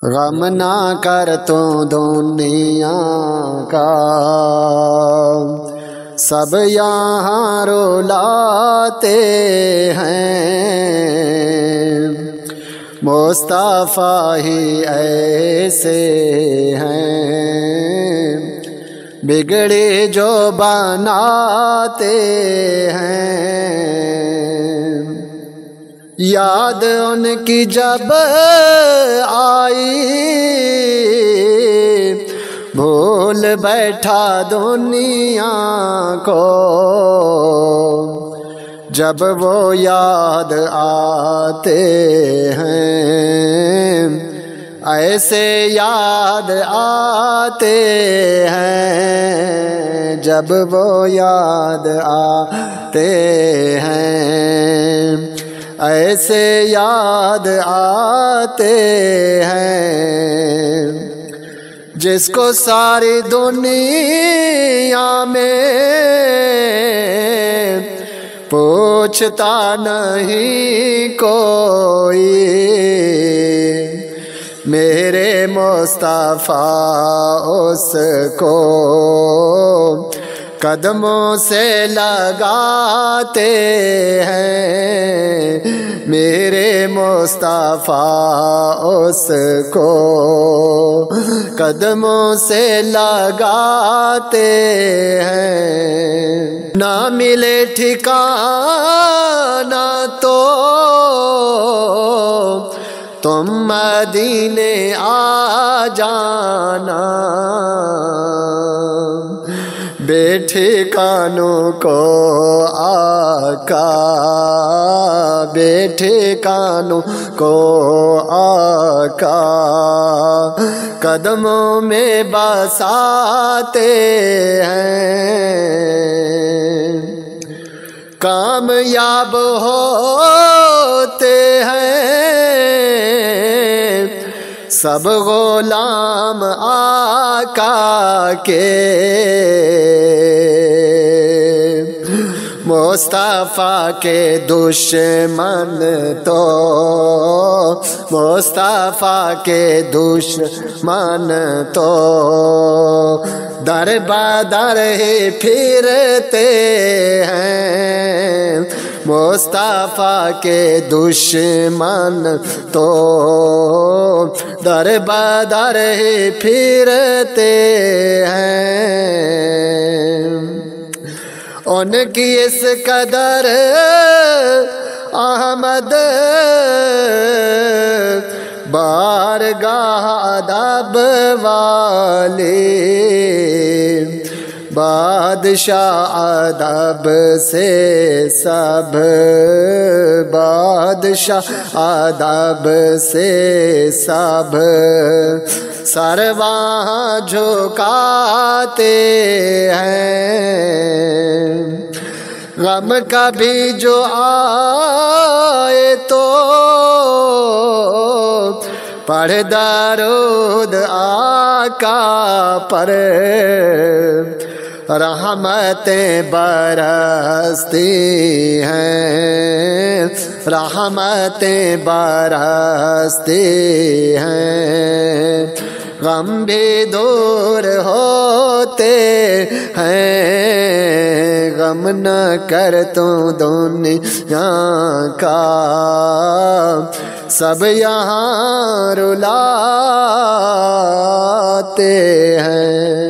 غم نہ کر تو دنیا کا، سب یہاں رلاتے ہیں، مصطفیٰ ہی ایسے ہیں، بگڑے جو بناتے ہیں۔ یاد ان کی جب آئی، بھول بیٹھا دنیا کو، جب وہ یاد آتے ہیں، ایسے یاد آتے ہیں، جب وہ یاد آتے ہیں، ایسے یاد آتے ہیں۔ جس کو ساری دنیا میں پوچھتا نہیں کوئی، میرے مصطفیٰ اس کو قدموں سے لگاتے ہیں، میرے مصطفیٰ اس کو قدموں سے لگاتے ہیں۔ نہ ملے ٹھکانہ تو تم مدینے آ جانا، بے ٹھکانوں کو آقا، بے ٹھکانوں کو آقا قدموں میں بساتے ہیں۔ کامیاب ہوتے ہیں سب غلام آقا کے، مصطفیٰ کے دشمن تو، مصطفیٰ کے دشمن تو در بدر ہی پھرتے ہیں، مصطفیٰ کے دشمن تو در بدر ہی پھرتے ہیں۔ ان کی اس قدر احمد بارگاہ ادب والی، بادشاہ ادب سے سب، بادشاہ ادب سے سب سر وہاں جھکاتے ہیں۔ غم کبھی جو آئے تو پڑھ درود آقا پر، رحمتیں برستی ہیں، رحمتیں برستی ہیں، غم بھی دور ہوتے ہیں، غم نہ کر تو دنیا کا، سب یہاں رلاتے ہیں۔